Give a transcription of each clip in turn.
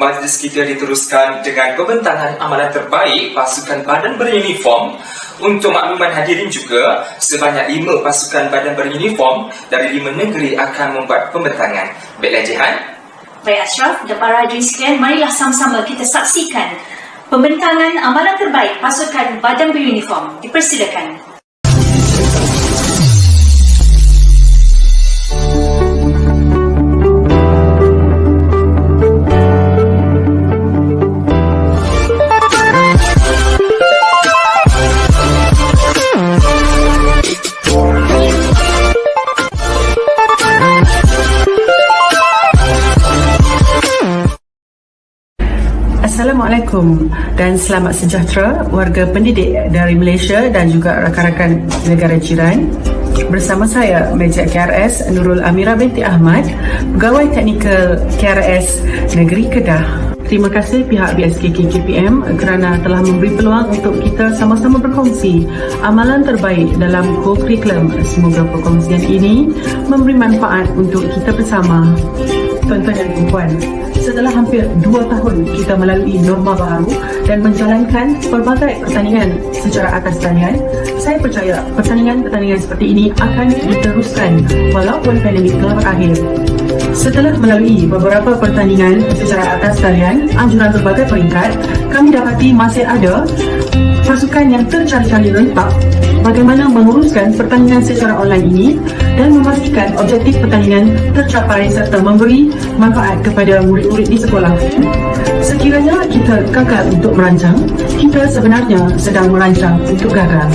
majlis kita diteruskan dengan pembentangan amalan terbaik pasukan badan beruniform. Untuk makluman hadirin juga, sebanyak 5 pasukan badan beruniform dari 5 negeri akan membuat pembentangan. Baiklah Jihan. Baik Ashraf dan para hadirin sekalian, marilah sama-sama kita saksikan pembentangan amalan terbaik pasukan badan beruniform. Dipersilakan. Assalamualaikum dan selamat sejahtera warga pendidik dari Malaysia dan juga rakan-rakan negara jiran. Bersama saya, Meja KRS Nurul Amira binti Ahmad, Pegawai Teknikal KRS Negeri Kedah. Terima kasih pihak BSKK KPM kerana telah memberi peluang untuk kita sama-sama berkongsi amalan terbaik dalam co-curriculum. Semoga perkongsian ini memberi manfaat untuk kita bersama. Tuan-tuan dan puan, setelah hampir 2 tahun kita melalui norma baru dan menjalankan pelbagai pertandingan secara atas talian, saya percaya pertandingan-pertandingan seperti ini akan diteruskan walaupun pandemik telah berakhir. Setelah melalui beberapa pertandingan secara atas talian, anjuran berbagai peringkat, kami dapati masih ada pasukan yang tercari-cari rentak bagaimana menguruskan pertandingan secara online ini dan memastikan objektif pertandingan tercapai serta memberi manfaat kepada murid-murid di sekolah. Sekiranya kita gagal untuk merancang, kita sebenarnya sedang merancang untuk gagal.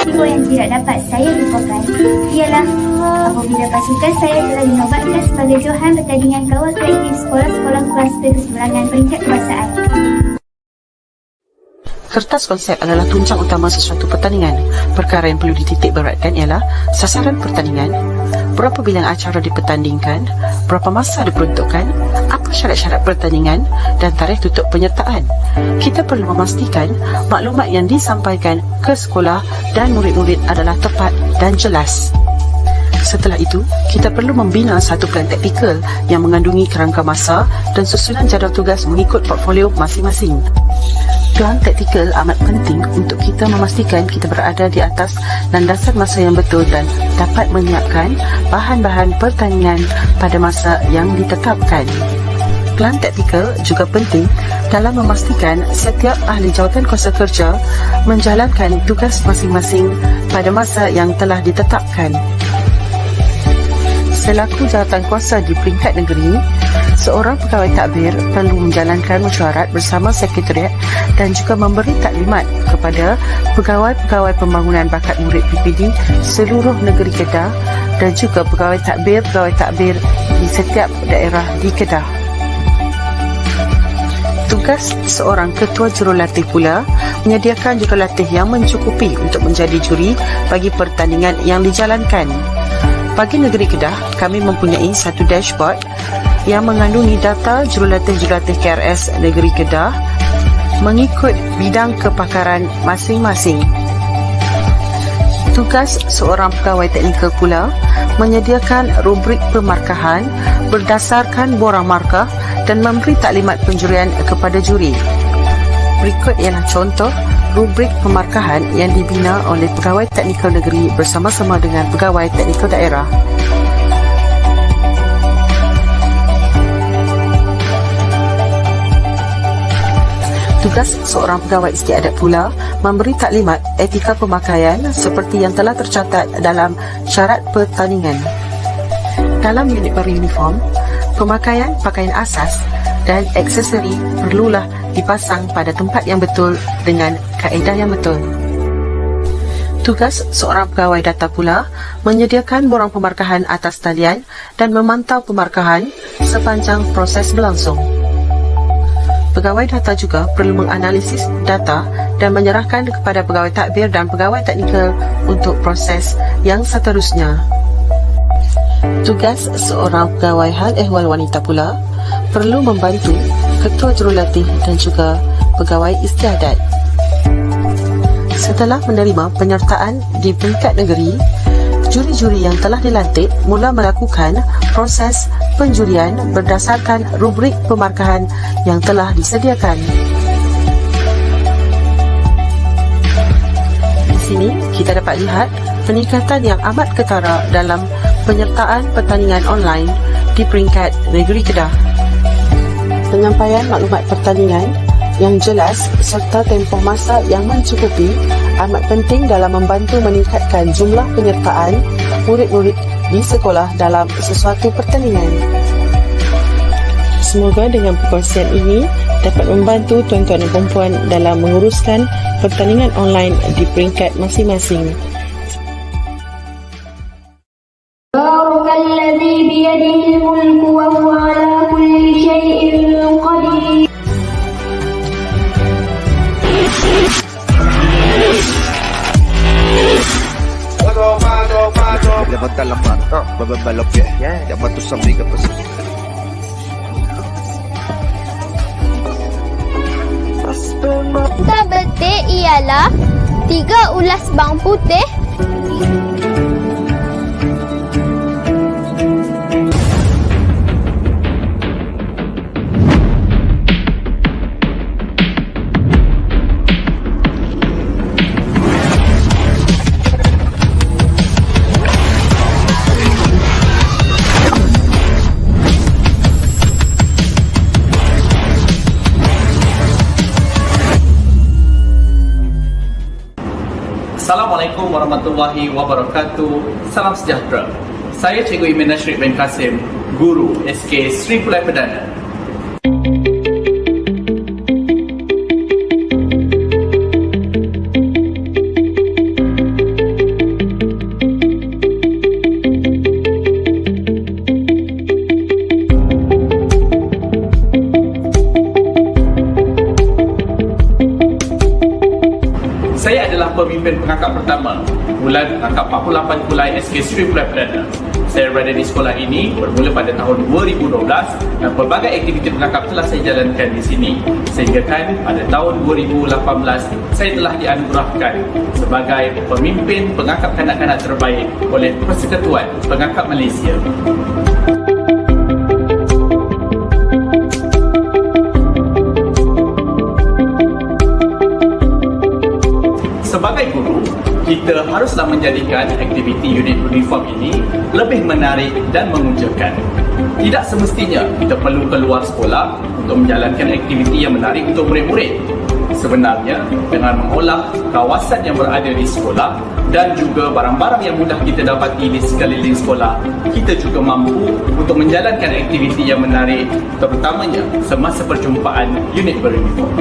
Risiko yang tidak dapat saya lupakan ialah apabila pasukan saya telah dinobatkan sebagai johan pertandingan kawal kreatif sekolah-sekolah kluster keseberangan peringkat kebangsaan. Kertas konsep adalah tunjang utama sesuatu pertandingan. Perkara yang perlu dititik beratkan ialah sasaran pertandingan, berapa bilang acara dipertandingkan, berapa masa diperuntukkan, apa syarat-syarat pertandingan dan tarikh tutup penyertaan. Kita perlu memastikan maklumat yang disampaikan ke sekolah dan murid-murid adalah tepat dan jelas. Setelah itu, kita perlu membina satu plan taktikal yang mengandungi kerangka masa dan susunan jadual tugas mengikut portfolio masing-masing. Plan taktikal amat penting untuk kita memastikan kita berada di atas landasan masa yang betul dan dapat menyiapkan bahan-bahan pertandingan pada masa yang ditetapkan. Plan taktikal juga penting dalam memastikan setiap ahli jawatan kuasa kerja menjalankan tugas masing-masing pada masa yang telah ditetapkan. Selaku jawatan kuasa di peringkat negeri, seorang pegawai takbir perlu menjalankan mesyuarat bersama sekretariat dan juga memberi taklimat kepada pegawai-pegawai pembangunan bakat murid PPD seluruh negeri Kedah dan juga pegawai takbir di setiap daerah di Kedah. Tugas seorang ketua jurulatih pula menyediakan jurulatih yang mencukupi untuk menjadi juri bagi pertandingan yang dijalankan. Bagi negeri Kedah, kami mempunyai satu dashboard yang mengandungi data jurulatih-jurulatih KRS negeri Kedah mengikut bidang kepakaran masing-masing. Tugas seorang pegawai teknikal pula menyediakan rubrik pemarkahan berdasarkan borang markah dan memberi taklimat penjurian kepada juri. Berikut ialah contoh rubrik pemarkahan yang dibina oleh pegawai teknikal negeri bersama-sama dengan pegawai teknikal daerah. Tugas seorang pegawai istiadat pula memberi taklimat etika pemakaian seperti yang telah tercatat dalam syarat pertandingan. Dalam unit beruniform, pemakaian pakaian asas dan aksesori perlulah dipasang pada tempat yang betul dengan kaedah yang betul. Tugas seorang pegawai data pula menyediakan borang pemarkahan atas talian dan memantau pemarkahan sepanjang proses berlangsung. Pegawai data juga perlu menganalisis data dan menyerahkan kepada pegawai takbir dan pegawai teknikal untuk proses yang seterusnya. Tugas seorang pegawai hal ehwal wanita pula perlu membantu ketua jurulatih dan juga pegawai istiadat. Setelah menerima penyertaan di peringkat negeri, juri-juri yang telah dilantik mula melakukan proses penjurian berdasarkan rubrik pemarkahan yang telah disediakan. Di sini kita dapat lihat peningkatan yang amat ketara dalam penyertaan pertandingan online di peringkat negeri Kedah. Penyampaian maklumat pertandingan yang jelas serta tempoh masa yang mencukupi amat penting dalam membantu meningkatkan jumlah penyertaan murid-murid di sekolah dalam sesuatu pertandingan. Semoga dengan perkongsian ini dapat membantu tuan-tuan dan perempuan dalam menguruskan pertandingan online di peringkat masing-masing. Barakalladzi biyadihi al-mulku wa huwa ala kulli syai'in qadir. Levanta la mano, mueve los pies, llama a tus amigas para Kita betik ialah 3 ulas bawang putih, Assalamualaikum warahmatullahi wabarakatuh. Salam sejahtera. Saya Cikgu Imin Nashrid bin Kasim, Guru SK Sri Pulai Perdana. Saya adalah pemimpin pengangkat pertama bulan pengangkat 48 Kulai SK Sri Pulai Perdana. Saya berada di sekolah ini bermula pada tahun 2012 dan pelbagai aktiviti pengangkat telah saya jalankan di sini. Sehingga kan pada tahun 2018 saya telah dianugerahkan sebagai pemimpin pengangkat kanak-kanak terbaik oleh Persekutuan Pengangkat Malaysia. Sebagai guru, kita haruslah menjadikan aktiviti unit uniform ini lebih menarik dan mengujakan. Tidak semestinya kita perlu keluar sekolah untuk menjalankan aktiviti yang menarik untuk murid-murid. Sebenarnya, dengan mengolah kawasan yang berada di sekolah dan juga barang-barang yang mudah kita dapati di sekeliling sekolah, kita juga mampu untuk menjalankan aktiviti yang menarik, terutamanya semasa perjumpaan unit beruniform.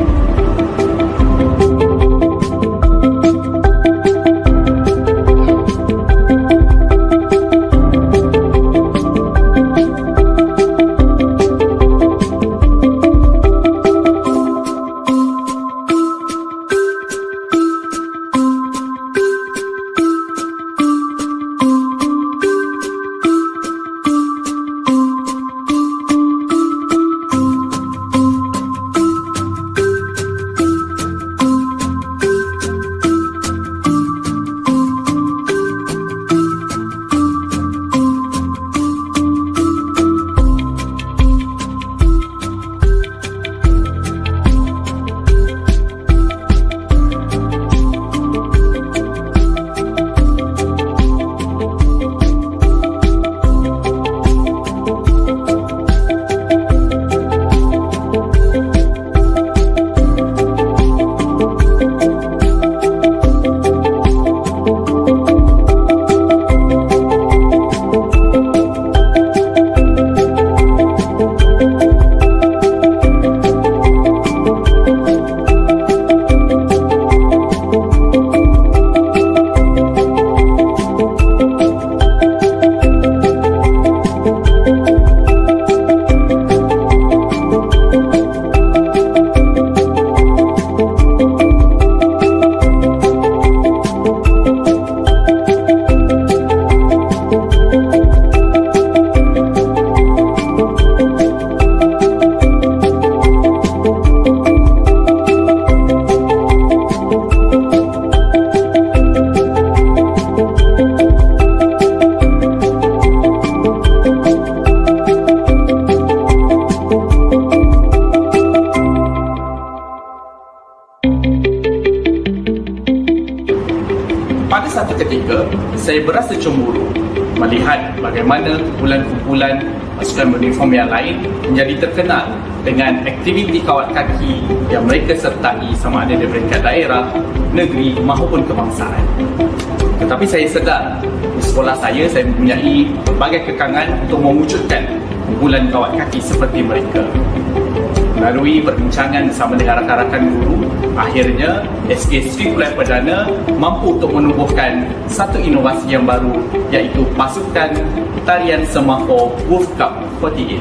Pada satu ketika, saya berasa cemburu melihat bagaimana kumpulan-kumpulan pasukan beruniform yang lain menjadi terkenal dengan aktiviti kawat kaki yang mereka sertai sama ada di peringkat daerah, negeri maupun kebangsaan. Tetapi saya sedar di sekolah saya mempunyai berbagai kekangan untuk mewujudkan kumpulan kawat kaki seperti mereka. Melalui perbincangan bersama dengan rakan-rakan guru, akhirnya SK Sri Kulai Perdana mampu untuk menumbuhkan satu inovasi yang baru, iaitu pasukan tarian semafor Wolf Cup 48.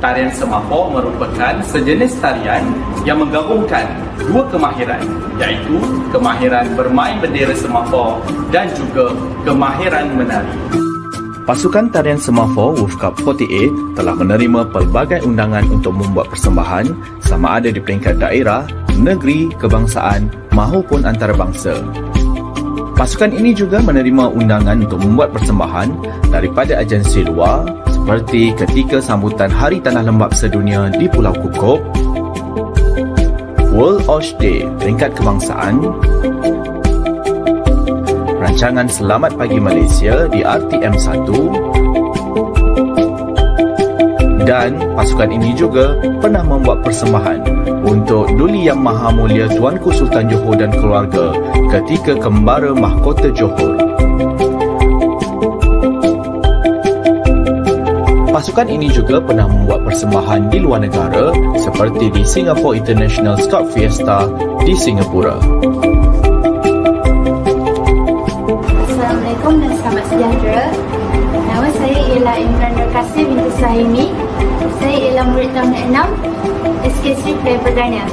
Tarian semafor merupakan sejenis tarian yang menggabungkan dua kemahiran, iaitu kemahiran bermain bendera semafor dan juga kemahiran menari. Pasukan tarian semafor Wolf Cup 48 telah menerima pelbagai undangan untuk membuat persembahan sama ada di peringkat daerah, negeri, kebangsaan maupun antarabangsa. Pasukan ini juga menerima undangan untuk membuat persembahan daripada agensi luar seperti ketika sambutan Hari Tanah Lembap Sedunia di Pulau Kukup, World Osh Day peringkat kebangsaan, rancangan Selamat Pagi Malaysia di RTM1, dan pasukan ini juga pernah membuat persembahan untuk Duli Yang Maha Mulia Tuanku Sultan Johor dan keluarga ketika kembara Mahkota Johor. Pasukan ini juga pernah membuat persembahan di luar negara seperti di Singapore International Scout Fiesta di Singapura. Assalamualaikum dan selamat sejahtera. Nama saya ialah Imran Rakasi binti Sahimi. Saya ialah murid tahun 6 SK Sri Kulai Perdana.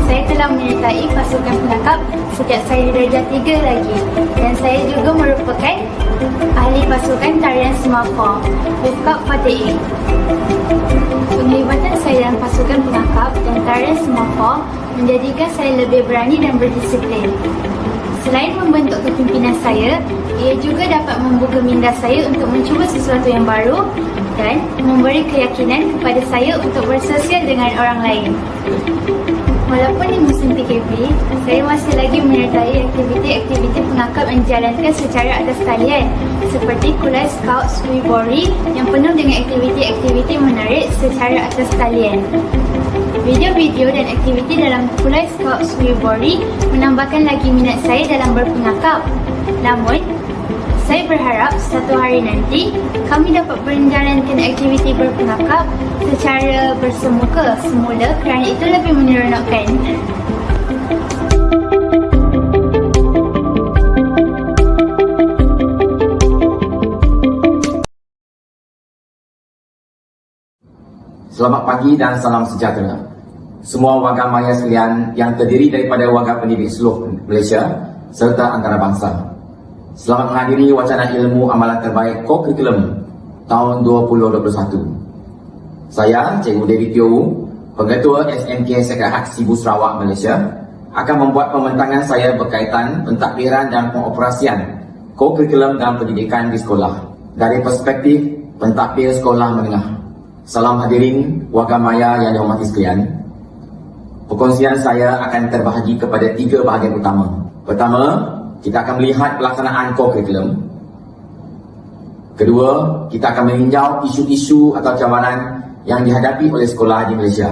Saya telah menyertai pasukan pelakap sejak saya di darjah 3 lagi, dan saya juga merupakan ahli pasukan tarian semafor Wolf Cup 48. Penglibatan saya dalam pasukan pelakap dan tarian semafor menjadikan saya lebih berani dan berdisiplin. Selain membentuk kepimpinan saya, ia juga dapat membuka minda saya untuk mencuba sesuatu yang baru dan memberi keyakinan kepada saya untuk bersosial dengan orang lain. Walaupun di musim PKP, saya masih lagi menyertai aktiviti-aktiviti pengakap yang dijalankan secara atas talian seperti Kulai Scout Swibori yang penuh dengan aktiviti-aktiviti menarik secara atas talian. Video-video dan aktiviti dalam Kulai Scout Swibori menambahkan lagi minat saya dalam berpengakap. Namun, saya berharap satu hari nanti kami dapat menjalankan aktiviti berpengakap secara bersemuka semula kerana itu lebih menyeronokkan. Selamat pagi dan salam sejahtera. Semua warga maya sekalian yang terdiri daripada warga pendidik seluruh Malaysia serta antarabangsa. Selamat menghadiri wacana ilmu amalan terbaik Kokurikulum tahun 2021. Saya, Cikgu David Teo, Pengetua SMK Sekretar Sibu Sarawak, Malaysia, akan membuat pembentangan saya berkaitan pentadbiran dan pengoperasian Kokurikulum dan pendidikan di sekolah dari perspektif pentadbir sekolah menengah. Salam hadirin warga maya yang dihormati sekalian. Perkongsian saya akan terbahagi kepada 3 bahagian utama. Pertama, kita akan melihat pelaksanaan Kokurikulum. Kedua, kita akan meninjau isu-isu atau cabaran yang dihadapi oleh sekolah di Malaysia.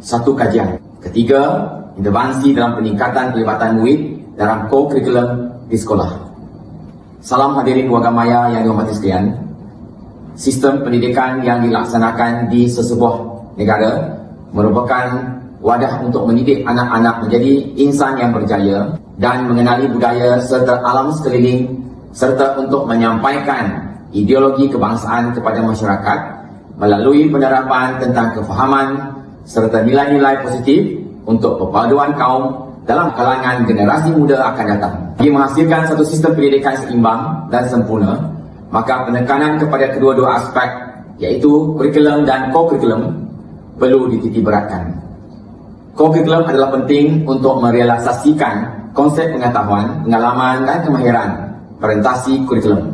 Satu kajian. Ketiga, intervensi dalam peningkatan pelibatan murid dalam co-curriculum di sekolah. Salam hadirin warga maya yang dihormati sekalian. Sistem pendidikan yang dilaksanakan di sesebuah negara merupakan wadah untuk mendidik anak-anak menjadi insan yang berjaya dan mengenali budaya serta alam sekeliling, serta untuk menyampaikan ideologi kebangsaan kepada masyarakat melalui penerapan tentang kefahaman serta nilai-nilai positif untuk perpaduan kaum dalam kalangan generasi muda akan datang. Bagi menghasilkan satu sistem pendidikan seimbang dan sempurna, maka penekanan kepada kedua-dua aspek iaitu kurikulum dan co-curriculum perlu dititik beratkan. Co-curriculum adalah penting untuk merealisasikan konsep pengetahuan, pengalaman dan kemahiran orientasi kurikulum,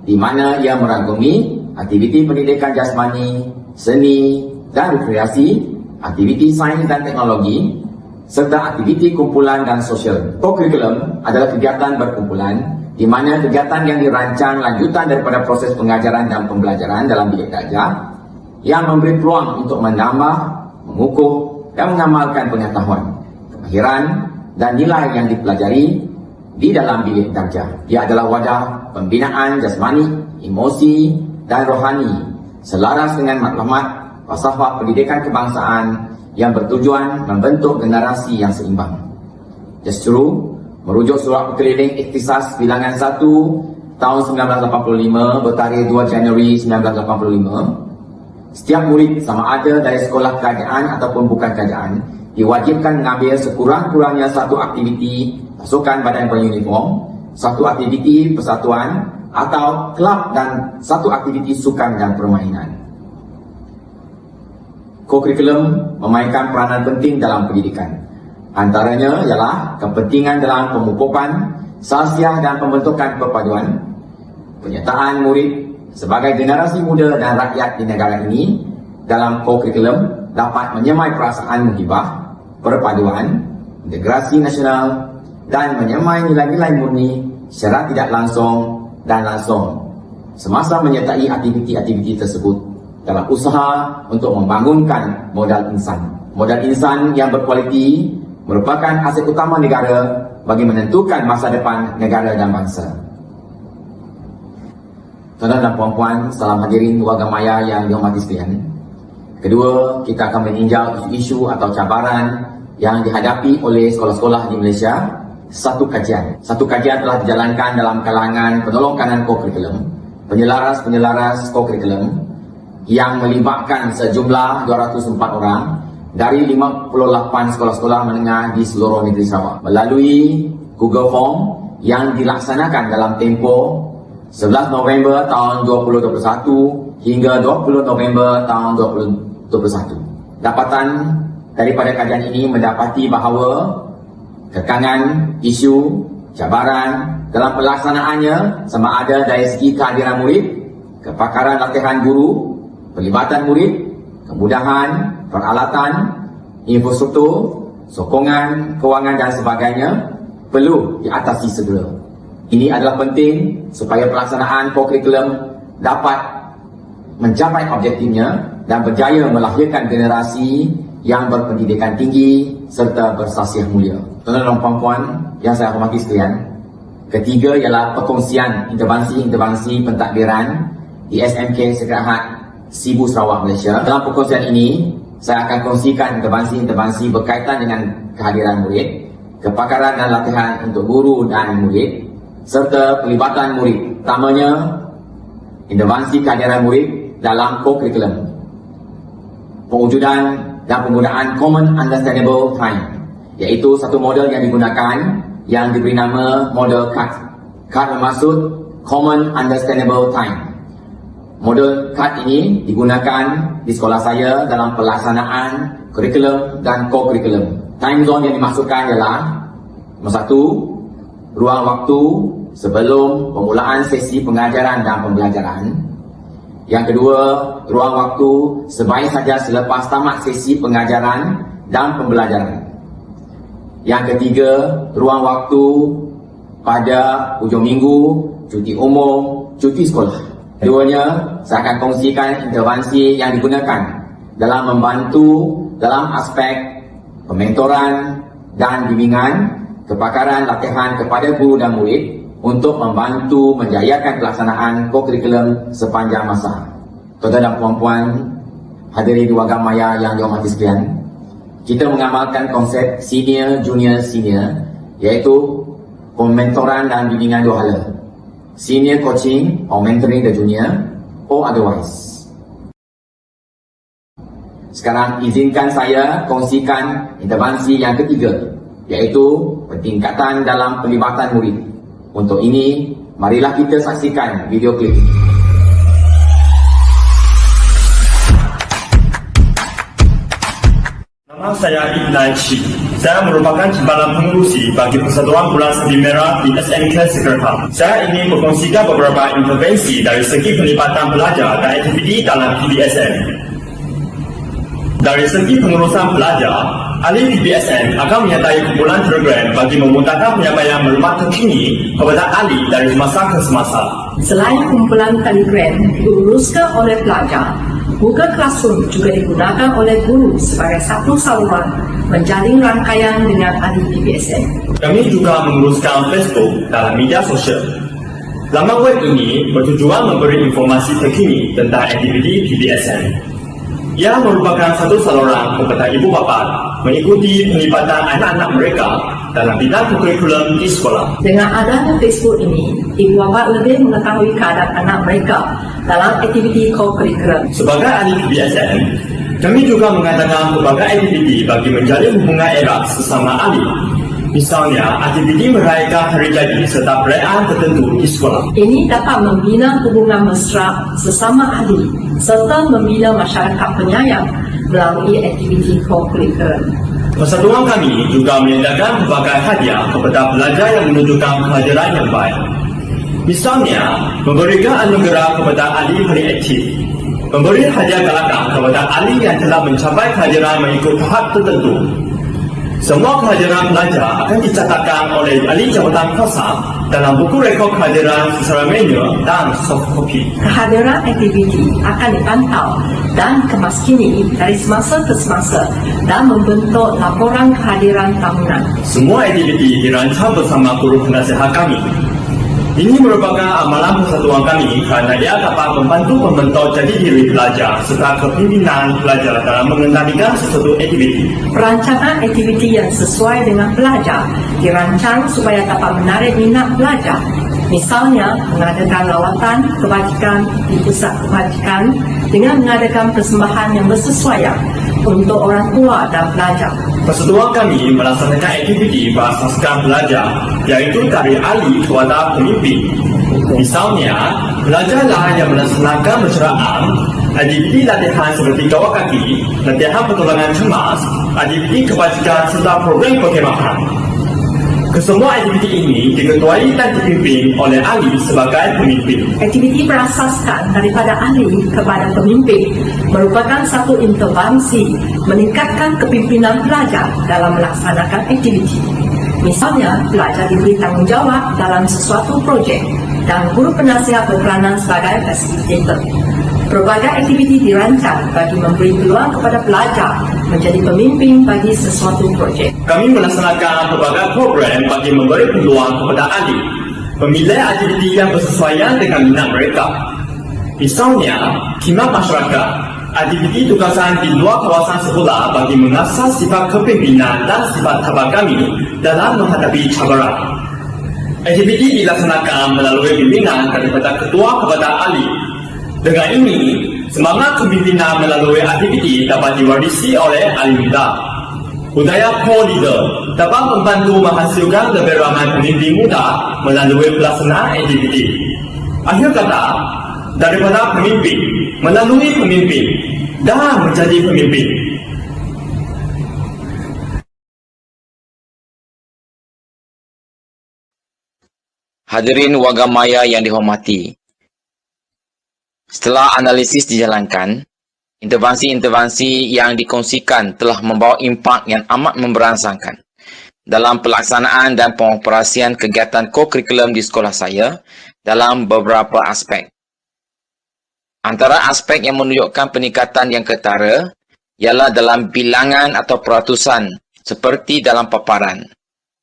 di mana ia merangkumi aktiviti pendidikan jasmani, seni dan rekreasi, aktiviti sains dan teknologi, serta aktiviti kumpulan dan sosial. Co-curriculum adalah kegiatan berkumpulan, di mana kegiatan yang dirancang lanjutan daripada proses pengajaran dan pembelajaran dalam bilik darjah yang memberi peluang untuk menambah, mengukuh dan mengamalkan pengetahuan, kemahiran dan nilai yang dipelajari di dalam bilik darjah. Ia adalah wadah pembinaan jasmani, emosi dan rohani selaras dengan maklumat falsafah pendidikan kebangsaan yang bertujuan membentuk generasi yang seimbang. Justru merujuk surat berkeliling Ikhtisas bilangan 1 tahun 1985 bertarikh 2 Januari 1985, setiap murid sama ada dari sekolah kerajaan ataupun bukan kerajaan diwajibkan mengambil sekurang-kurangnya satu aktiviti pasukan badan beruniform, satu aktiviti persatuan atau kelab dan satu aktiviti sukan dan permainan. Co-curriculum memainkan peranan penting dalam pendidikan. Antaranya ialah kepentingan dalam pemupukan, sasiah dan pembentukan perpaduan, penyertaan murid sebagai generasi muda dan rakyat di negara ini dalam co-curriculum dapat menyemai perasaan muhibah, perpaduan, integrasi nasional dan menyemai nilai-nilai murni secara tidak langsung dan langsung semasa menyertai aktiviti-aktiviti tersebut dalam usaha untuk membangunkan modal insan. Modal insan yang berkualiti merupakan aset utama negara bagi menentukan masa depan negara dan bangsa. Tuan-tuan dan puan-puan, salam hadirin warga maya yang dihormati sekalian. Kedua, kita akan meninjau isu-isu atau cabaran yang dihadapi oleh sekolah-sekolah di Malaysia. Satu kajian telah dijalankan dalam kalangan penolong kanan co-curriculum, penyelaras co-curriculum yang melibatkan sejumlah 204 orang dari 58 sekolah-sekolah menengah di seluruh negeri Sarawak melalui Google Form yang dilaksanakan dalam tempoh 11 November tahun 2021 hingga 20 November tahun 2021. Dapatan daripada kajian ini mendapati bahawa kekangan, isu, cabaran dalam pelaksanaannya sama ada dari segi kehadiran murid, kepakaran latihan guru, pelibatan murid, kemudahan, peralatan, infrastruktur, sokongan, kewangan dan sebagainya perlu diatasi segera. Ini adalah penting supaya pelaksanaan co-curriculum dapat mencapai objektifnya dan berjaya melahirkan generasi yang berpendidikan tinggi serta bersasiah mulia. Tuan-tuan dan puan-puan yang saya hormati sekalian, ketiga ialah perkongsian intervensi-intervensi pentadbiran di SMK Sekretariat Sibu Sarawak, Malaysia. Dalam perkongsian ini, saya akan kongsikan intervensi-intervensi berkaitan dengan kehadiran murid, kepakaran dan latihan untuk guru dan murid, serta pelibatan murid. Utamanya, intervensi kehadiran murid dalam co-curriculum, pewujudan dan penggunaan Common Understandable Time, iaitu satu model yang digunakan yang diberi nama model CUT. CUT bermaksud Common Understandable Time. Model CUT ini digunakan di sekolah saya dalam pelaksanaan kurikulum dan co-curriculum. Time zone yang dimaksudkan ialah nombor satu, ruang waktu sebelum pemulaan sesi pengajaran dan pembelajaran. Yang kedua, ruang waktu sebaik saja selepas tamat sesi pengajaran dan pembelajaran. Yang ketiga, ruang waktu pada hujung minggu, cuti umum, cuti sekolah. Keduanya, saya akan kongsikan intervensi yang digunakan dalam membantu dalam aspek pementoran, dan bimbingan, kepakaran latihan kepada guru dan murid untuk membantu menjayakan pelaksanaan kokurikulum sepanjang masa. Tuan-tuan dan puan-puan, hadirin warga maya yang dihormati sekalian, kita mengamalkan konsep senior, junior, senior, iaitu pementoran dan bimbingan dua hala. Senior coaching or mentoring the junior or otherwise. Sekarang izinkan saya kongsikan intervensi yang ketiga, iaitu peningkatan dalam pelibatan murid. Untuk ini, marilah kita saksikan video klip ini. Nama saya Ibn Shi. Saya merupakan Timbalan Pengurusi bagi Persatuan Bulan Sabi Merah di SMK Sekerta. Saya ingin berkongsikan beberapa intervensi dari segi pelibatan pelajar dan aktiviti dalam PBSM. Dari segi pengurusan pelajar, ahli PBSM akan menyertai kumpulan program bagi memudahkan penyampaian maklumat terkini kepada ahli dari semasa ke semasa. Selain kumpulan telegram diuruskan oleh pelajar, Google Classroom juga digunakan oleh guru sebagai satu saluran menjalin rangkaian dengan ahli PBSM. Kami juga menguruskan Facebook dalam media sosial. Laman web ini bertujuan memberi informasi terkini tentang aktiviti PBSM. Ia merupakan satu saluran kepada ibu bapa mengikuti pelibatan anak-anak mereka dalam bidang kurikulum di sekolah. Dengan adanya Facebook ini, ibu bapa lebih mengetahui keadaan anak mereka dalam aktiviti kurikulum. Sebagai ahli PBSM, kami juga mengadakan berbagai aktiviti bagi menjalin hubungan erat sesama ahli. Misalnya, aktiviti merayakan hari jadi serta perayaan tertentu di sekolah. Ini dapat membina hubungan mesra sesama ahli serta membina masyarakat penyayang melalui aktiviti kurikulum. Persatuan kami juga menyediakan berbagai hadiah kepada pelajar yang menunjukkan kehadiran yang baik. Misalnya, memberikan anugerah kepada ahli paling aktif, memberi hadiah galakan kepada ahli yang telah mencapai kehadiran mengikut tahap tertentu. Semua kehadiran pelajar akan dicatatkan oleh ahli jabatan kuasa dalam buku rekod kehadiran secara manual dan soft copy. Kehadiran aktiviti akan dipantau dan kemaskini dari semasa ke semasa dan membentuk laporan kehadiran tahunan. Semua aktiviti dirancang bersama guru penasihat kami. Ini merupakan amalan persatuan kami kerana ia dapat membantu membentuk jati diri pelajar serta kepimpinan pelajar dalam mengendalikan sesuatu aktiviti. Perancangan aktiviti yang sesuai dengan pelajar dirancang supaya dapat menarik minat pelajar. Misalnya, mengadakan lawatan kebajikan di pusat kebajikan dengan mengadakan persembahan yang bersesuaian untuk orang tua dan pelajar. Persatuan kami melaksanakan aktiviti berasaskan pelajar, iaitu dari ahli kepada pemimpin. Misalnya, pelajarlah yang melaksanakan pencerahan, aktiviti latihan seperti kawal kaki, latihan pertolongan cemas, aktiviti kebajikan serta program perkhemahan. Kesemua aktiviti ini diketuai dan dipimpin oleh ahli sebagai pemimpin. Aktiviti berasaskan daripada ahli kepada pemimpin merupakan satu intervensi meningkatkan kepimpinan pelajar dalam melaksanakan aktiviti. Misalnya, pelajar diberi tanggungjawab dalam sesuatu projek dan guru penasihat berperanan sebagai fasilitator. Berbagai aktiviti dirancang bagi memberi peluang kepada pelajar menjadi pemimpin bagi sesuatu projek. Kami melaksanakan berbagai program bagi memberi peluang kepada ahli memilih aktiviti yang bersesuaian dengan minat mereka. Misalnya, khidmat masyarakat, aktiviti tugasan di luar kawasan sekolah bagi mengasah sifat kepimpinan dan sifat tabah kami dalam menghadapi cabaran. Aktiviti dilaksanakan melalui bimbingan daripada ketua kepada ahli. Dengan ini, semangat kepimpinan melalui aktiviti dapat diwarisi oleh ahli muda. Budaya co-leader dapat membantu menghasilkan lebih ramai pemimpin muda melalui pelaksanaan aktiviti. Akhir kata, daripada pemimpin, melalui pemimpin, dan menjadi pemimpin. Hadirin warga maya yang dihormati, setelah analisis dijalankan, intervensi-intervensi yang dikongsikan telah membawa impak yang amat memberangsangkan dalam pelaksanaan dan pengoperasian kegiatan kokurikulum di sekolah saya dalam beberapa aspek. Antara aspek yang menunjukkan peningkatan yang ketara ialah dalam bilangan atau peratusan seperti dalam paparan,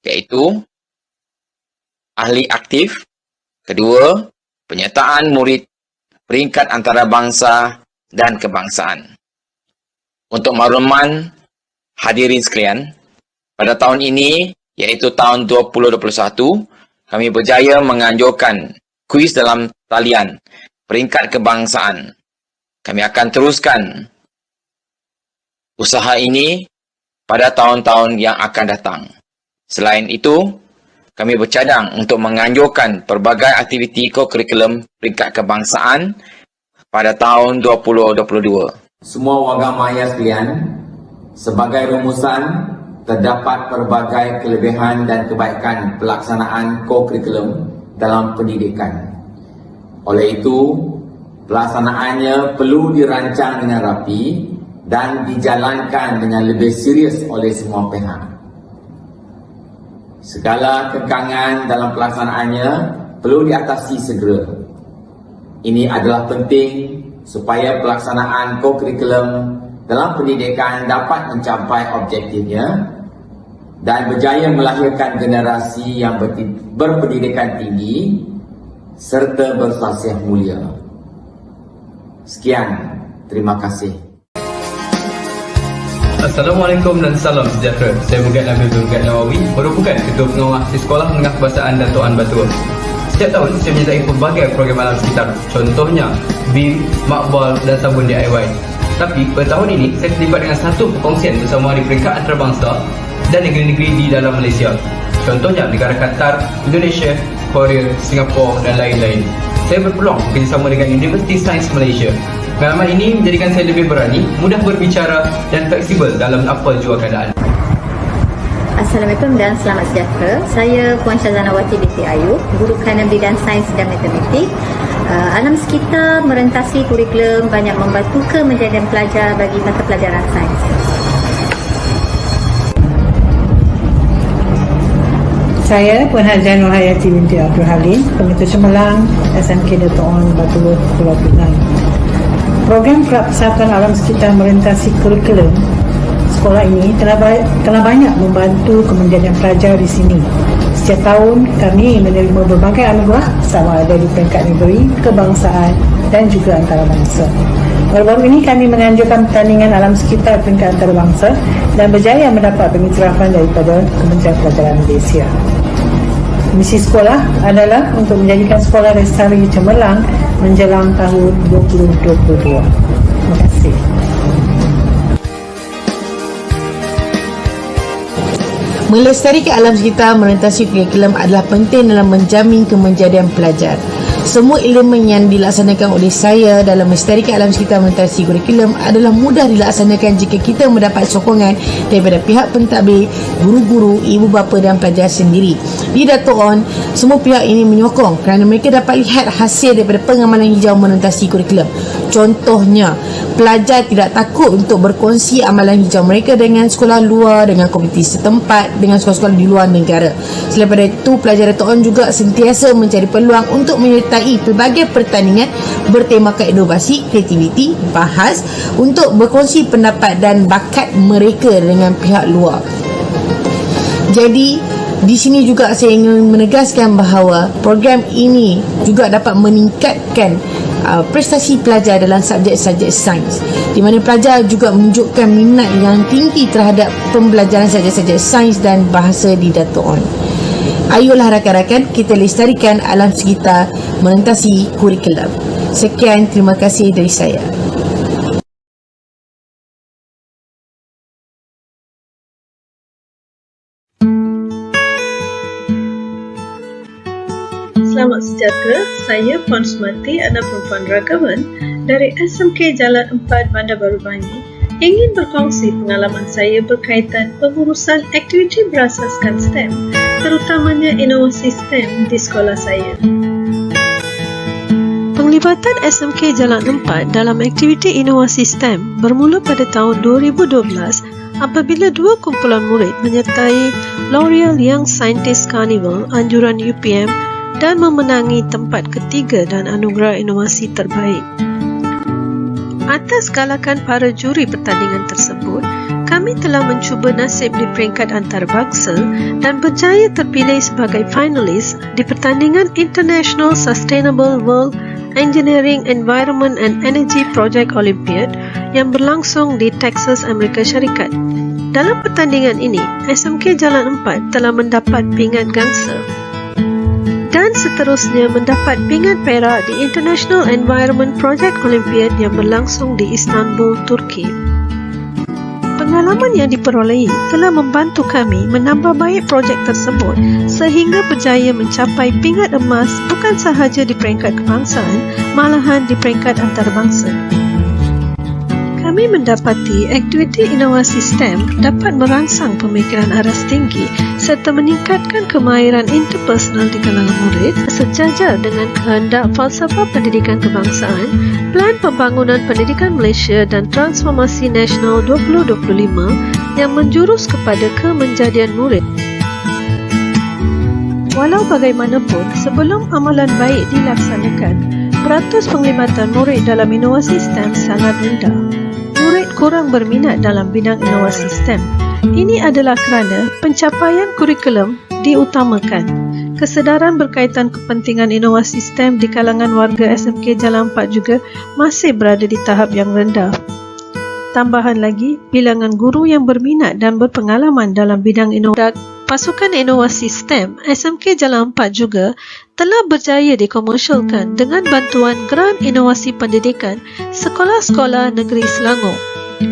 iaitu ahli aktif, kedua, penyertaan murid, peringkat antarabangsa dan kebangsaan. Untuk makluman hadirin sekalian, pada tahun ini, iaitu tahun 2021, kami berjaya menganjurkan kuis dalam talian peringkat kebangsaan. Kami akan teruskan usaha ini pada tahun-tahun yang akan datang. Selain itu, kami bercadang untuk menganjurkan pelbagai aktiviti kokurikulum peringkat kebangsaan pada tahun 2022. Semua warga maya sekalian, sebagai rumusan, terdapat pelbagai kelebihan dan kebaikan pelaksanaan kokurikulum dalam pendidikan. Oleh itu, pelaksanaannya perlu dirancang dengan rapi dan dijalankan dengan lebih serius oleh semua pihak. Segala kekangan dalam pelaksanaannya perlu diatasi segera. Ini adalah penting supaya pelaksanaan kokurikulum dalam pendidikan dapat mencapai objektifnya dan berjaya melahirkan generasi yang berpendidikan tinggi serta berkhasiat mulia. Sekian, terima kasih. Assalamualaikum dan salam sejahtera. Saya Mugat Nabil bin Mugat Nawawi, merupakan Ketua Pengawal di Sekolah Menengah Kebahasaan Dato' An Batua. Setiap tahun, saya menyertai pelbagai program alam sekitar, contohnya BIM, Makbal dan Sabun DIY. Tapi pada tahun ini, saya terlibat dengan satu perkongsian bersama di peringkat antarabangsa dan negeri-negeri di dalam Malaysia. Contohnya negara Qatar, Indonesia, Korea, Singapura dan lain-lain. Saya berpeluang bekerjasama dengan Universiti Sains Malaysia. Pengalaman ini menjadikan saya lebih berani, mudah berbicara dan fleksibel dalam apa jua keadaan. Assalamualaikum dan selamat sejahtera. Saya Puan Syazanawati binti Ayub, Guru Kanan Bidang Sains dan Matematik. Alam sekitar merentasi kurikulum banyak membantu kemenjadian pelajar bagi mata pelajaran sains. Saya Puan Hajiah Nur Hayati binti Abdul Halim, Pengetua Cemerlang, SMK Dato' An Batua, Pulau Pinang. Program Kelab Persatuan Alam Sekitar merentasi kurikulum sekolah ini telah banyak membantu kemenjadian pelajar di sini. Setiap tahun kami menerima berbagai anugerah sama ada di peringkat negeri, kebangsaan dan juga antarabangsa. Baru-baru ini kami menganjurkan pertandingan alam sekitar peringkat antarabangsa dan berjaya mendapat pengiktirafan daripada Kementerian Pelajaran Malaysia. Misi sekolah adalah untuk menjadikan Sekolah Lestari Cemerlang menjelang tahun 2022. Terima kasih. Melestarikan alam sekitar merentasi kurikulum adalah penting dalam menjamin kemenjadian pelajar. Semua elemen yang dilaksanakan oleh saya dalam melestarikan alam sekitar merentasi kurikulum adalah mudah dilaksanakan jika kita mendapat sokongan daripada pihak pentadbir, guru-guru, ibu bapa dan pelajar sendiri. Di Dato' On, semua pihak ini menyokong kerana mereka dapat lihat hasil daripada pengamalan hijau merentasi kurikulum. Contohnya, pelajar tidak takut untuk berkongsi amalan hijau mereka dengan sekolah luar, dengan komuniti setempat, dengan sekolah-sekolah di luar negara. Selain daripada itu, pelajar Dato' On juga sentiasa mencari peluang untuk menyertai pelbagai pertandingan bertemakan inovasi, kreativiti, bahas untuk berkongsi pendapat dan bakat mereka dengan pihak luar. Jadi, di sini juga saya ingin menegaskan bahawa program ini juga dapat meningkatkan prestasi pelajar dalam subjek-subjek sains, di mana pelajar juga menunjukkan minat yang tinggi terhadap pembelajaran subjek-subjek sains dan bahasa di Dato' On. Ayolah rakan-rakan, kita lestarikan alam sekitar merentasi kurikulum. Sekian, terima kasih dari saya. Selamat sejahtera, saya Puan Sumati, anak perempuan ragaman dari SMK Jalan 4 Bandar Baru Bangi, ingin berkongsi pengalaman saya berkaitan pengurusan aktiviti berasaskan STEM, terutamanya inovasi STEM di sekolah saya. Penglibatan SMK Jalan 4 dalam aktiviti inovasi STEM bermula pada tahun 2012 apabila dua kumpulan murid menyertai L'Oreal Young Scientist Carnival anjuran UPM dan memenangi tempat ketiga dan anugerah inovasi terbaik. Atas galakan para juri pertandingan tersebut, kami telah mencuba nasib di peringkat antarabangsa dan berjaya terpilih sebagai finalis di pertandingan International Sustainable World Engineering, Environment and Energy Project Olympiad yang berlangsung di Texas, Amerika Syarikat. Dalam pertandingan ini, SMK Jalan 4 telah mendapat pingat gangsa dan seterusnya mendapat pingat perak di International Environment Project Olympiad yang berlangsung di Istanbul, Turki. Pengalaman yang diperolehi telah membantu kami menambah baik projek tersebut sehingga berjaya mencapai pingat emas bukan sahaja di peringkat kebangsaan, malahan di peringkat antarabangsa. Kami mendapati aktiviti inovasi STEM dapat merangsang pemikiran aras tinggi serta meningkatkan kemahiran interpersonal di kalangan murid sejajar dengan kehendak falsafah pendidikan kebangsaan, Plan Pembangunan Pendidikan Malaysia dan Transformasi Nasional 2025 yang menjurus kepada kemenjadian murid. Walau bagaimanapun, sebelum amalan baik dilaksanakan, peratus penglibatan murid dalam inovasi STEM sangat rendah. Murid kurang berminat dalam bidang inovasi STEM. Ini adalah kerana pencapaian kurikulum diutamakan. Kesedaran berkaitan kepentingan inovasi STEM di kalangan warga SMK Jalan 4 juga masih berada di tahap yang rendah. Tambahan lagi, bilangan guru yang berminat dan berpengalaman dalam bidang inovasi pasukan inovasi STEM SMK Jalan 4 juga telah berjaya dikomersialkan dengan bantuan Grant Inovasi Pendidikan Sekolah-Sekolah Negeri Selangor.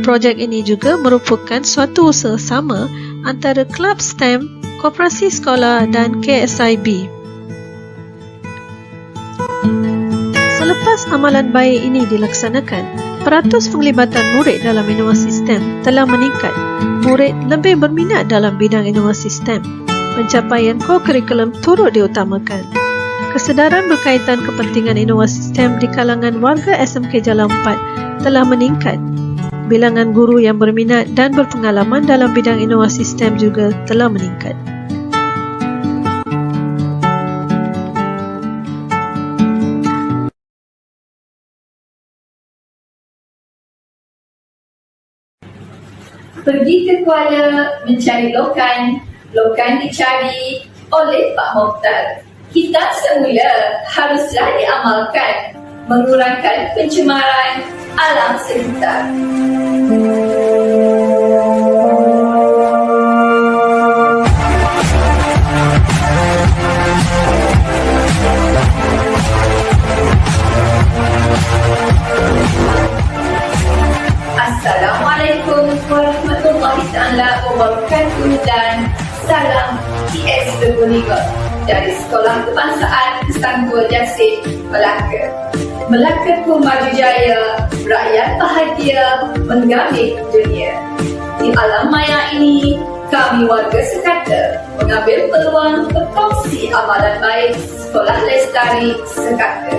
Projek ini juga merupakan suatu usaha sama antara Kelab STEM, Koperasi Sekolah dan KSIB. Selepas amalan baik ini dilaksanakan, peratus penglibatan murid dalam inovasi STEM telah meningkat. Murid lebih berminat dalam bidang inovasi STEM. Pencapaian ko-kurikulum turut diutamakan. Kesedaran berkaitan kepentingan inovasi STEM di kalangan warga SMK Jalan 4 telah meningkat. Bilangan guru yang berminat dan berpengalaman dalam bidang inovasi STEM juga telah meningkat. Pergi ke Kuala mencari lokan, lokan dicari oleh Pak Mokhtar. Kita semula haruslah diamalkan, mengurangkan pencemaran alam sekitar. Assalamualaikum warahmatullahi taala wabarakatuh dan salam TS25 dari Sekolah Kebangsaan Kesangguan Jasik, Melaka. Melakaku maju jaya, rakyat bahagia menggambit dunia. Di alam maya ini, kami warga sekata mengambil peluang berkongsi amalan baik Sekolah Lestari Sekata.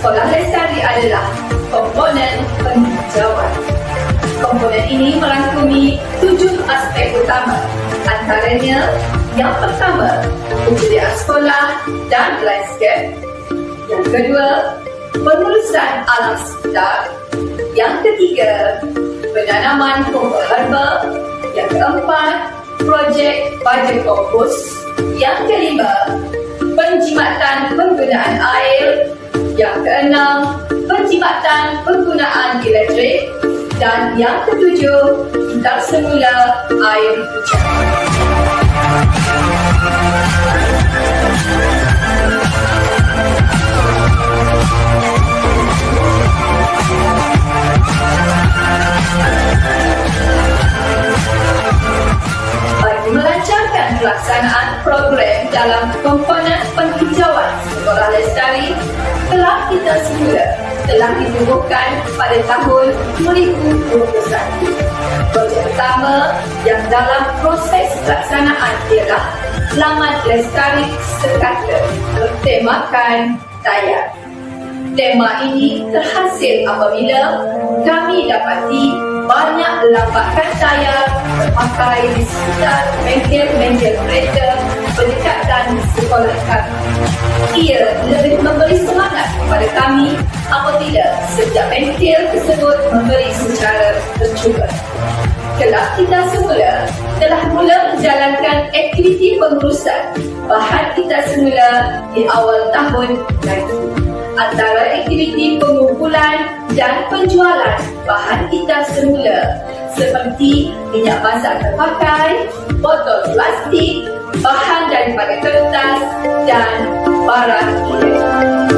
Sekolah Lestari adalah komponen penghijauan. Komponen ini merangkumi 7 aspek utama. Antaranya, yang pertama, penceriaan sekolah dan landscape. Yang kedua, pengurusan alam sekitar. Yang ketiga, penanaman pokok herba. Yang keempat, projek baja kompos. Yang kelima, penjimatan penggunaan air. Yang keenam, penjimatan penggunaan elektrik. Dan yang ketujuh, kitab semula air hujan. Bagi melancarkan pelaksanaan program dalam komponen telah dibubuhkan pada tahun 2021. Projek pertama yang dalam proses pelaksanaan ialah Selamat Lestari Sekata bertemakan tayar. Tema ini terhasil apabila kami dapati banyak lambakan tayar terpakai di sekitar bengkel-bengkel kereta berdekatan sekolah kami. Ia lebih memberi semangat kepada kami apabila setiap bengkel tersebut memberi secara tercuba. Kelab kita semula telah mula menjalankan aktiviti pengurusan bahan kita semula di awal tahun lagi. Antara aktiviti pengumpulan dan penjualan bahan kita semula seperti minyak basah terpakai, botol plastik, bahan daripada kertas dan barang elektronik.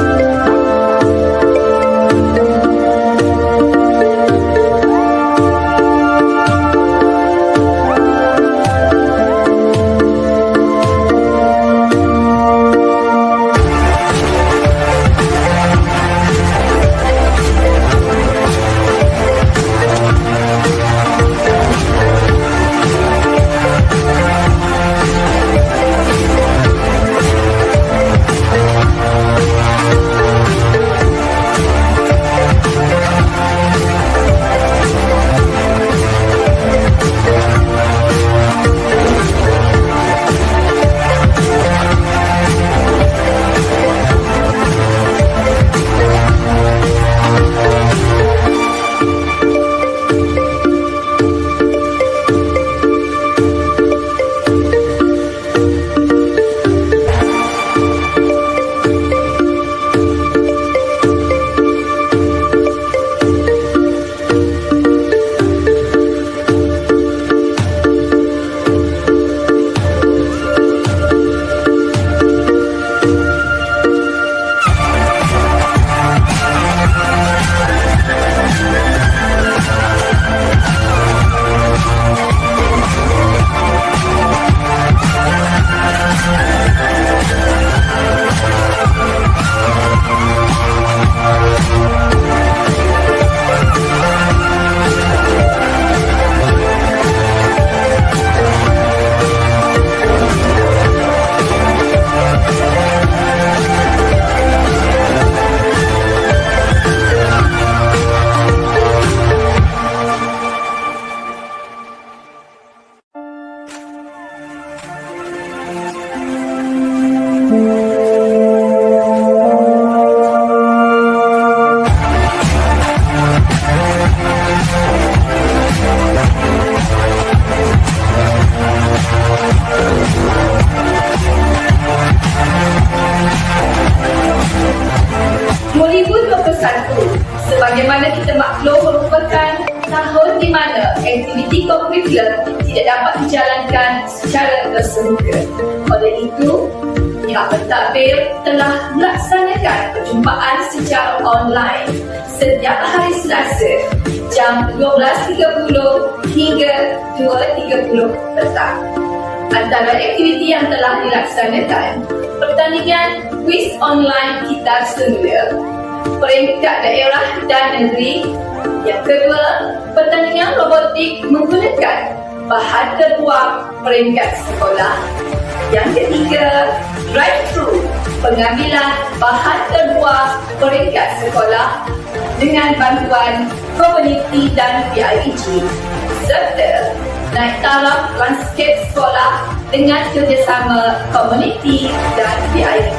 Sebagaimana kita maklum merupakan tahun di mana aktiviti co-curricular tidak dapat dijalankan secara tersemuka. Oleh itu, pihak pentadbir telah melaksanakan perjumpaan secara online setiap hari Selasa jam 12.30 hingga 2.30 petang. Antara aktiviti yang telah dilaksanakan, pertandingan kuis online kita semula, peringkat daerah dan negeri. Yang kedua, pertandingan robotik menggunakan bahan terbuang peringkat sekolah. Yang ketiga, drive-thru pengambilan bahan terbuang peringkat sekolah dengan bantuan komuniti dan PIEG, serta naik taraf landscape sekolah dengan kerjasama komuniti dan PIEG.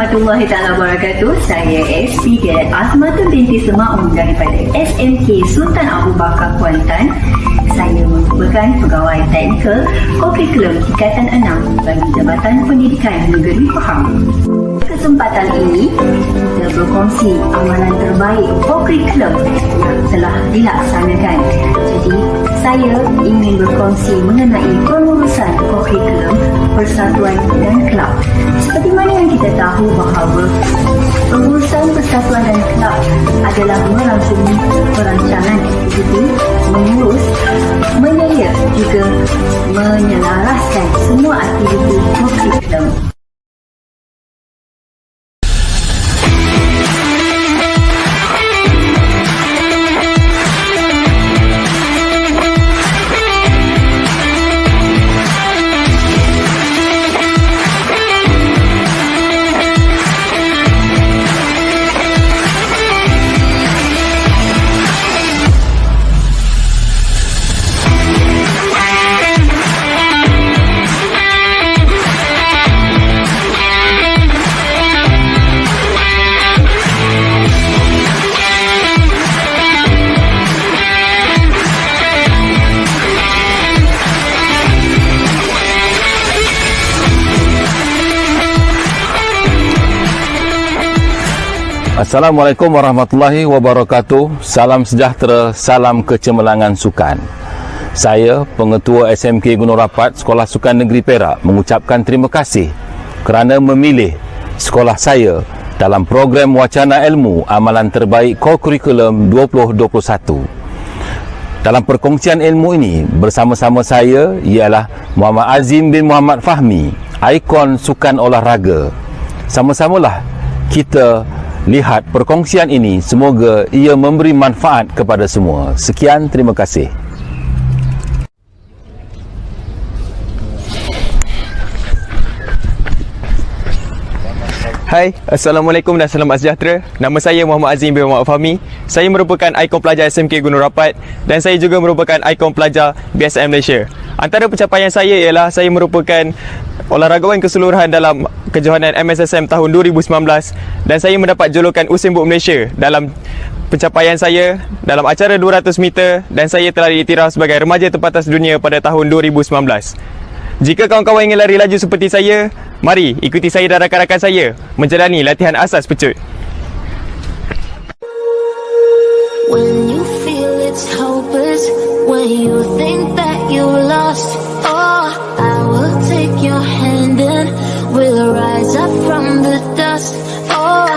warahmatullahi wabarakatuh. Saya S3 Azmatun binti Semaun daripada SMK Sultan Abu Bakar Kuantan. Saya merupakan pegawai teknikal kurikulum tingkatan 6 bagi Jabatan Pendidikan Negeri Pahang. Kesempatan ini kita berkongsi amalan terbaik kurikulum yang telah dilaksanakan. Jadi saya ingin berkongsi mengenai pengurusan kurikulum persatuan dan kelab. Seperti mana yang kita tahu bahawa pengurusan persatuan dan kelab adalah merangkumi perancangan aktiviti, mengurus, menyediakan juga menyelaraskan semua aktiviti kurikulum. Assalamualaikum warahmatullahi wabarakatuh. Salam sejahtera, salam kecemerlangan sukan. Saya, Pengetua SMK Gunung Rapat Sekolah Sukan Negeri Perak mengucapkan terima kasih kerana memilih sekolah saya dalam program Wacana Ilmu Amalan Terbaik Kurikulum 2021. Dalam perkongsian ilmu ini bersama-sama saya ialah Muhammad Azim bin Muhammad Fahmi, ikon sukan olahraga. Sama-samalah kita lihat perkongsian ini, semoga ia memberi manfaat kepada semua. Sekian, terima kasih. Hai, Assalamualaikum dan selamat sejahtera. Nama saya Muhammad Azim bin Muhammad Fahmi. Saya merupakan ikon pelajar SMK Gunung Rapat dan saya juga merupakan ikon pelajar BSM Malaysia. Antara pencapaian saya ialah saya merupakan olahragawan keseluruhan dalam kejohanan MSSM tahun 2019 dan saya mendapat julukan Usain Bolt Malaysia dalam pencapaian saya dalam acara 200 meter dan saya telah diiktiraf sebagai remaja terpantas dunia pada tahun 2019. Jika kawan-kawan ingin lari laju seperti saya, mari ikuti saya dan rakan-rakan saya menjalani latihan asas pecut. When you feel it's hopeless, when you think that you lost, oh, I will take your hand and we'll rise up from the dust. Oh,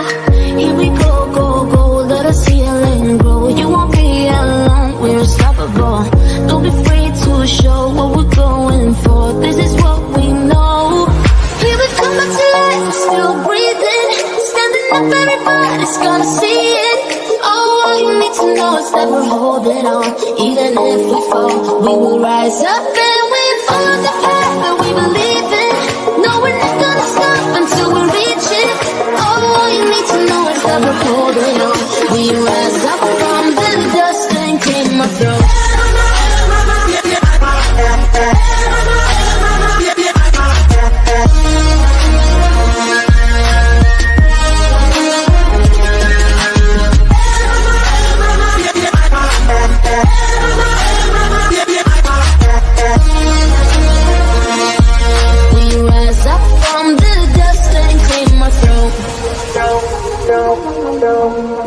here we go, go, go, let us heal and grow. You won't be alone, we're unstoppable. Don't be afraid to show what we're going for. This is what we know. Here we come back to life, we're still breathing. Standing up, everybody's gonna see it. All you need to know is that we're holding on. Even if we fall, we will rise up and we follow the path that we believe in. No, we're not gonna stop until we reach it. All you need to know is that we're holding on. We rise up from the dust and clear my throat.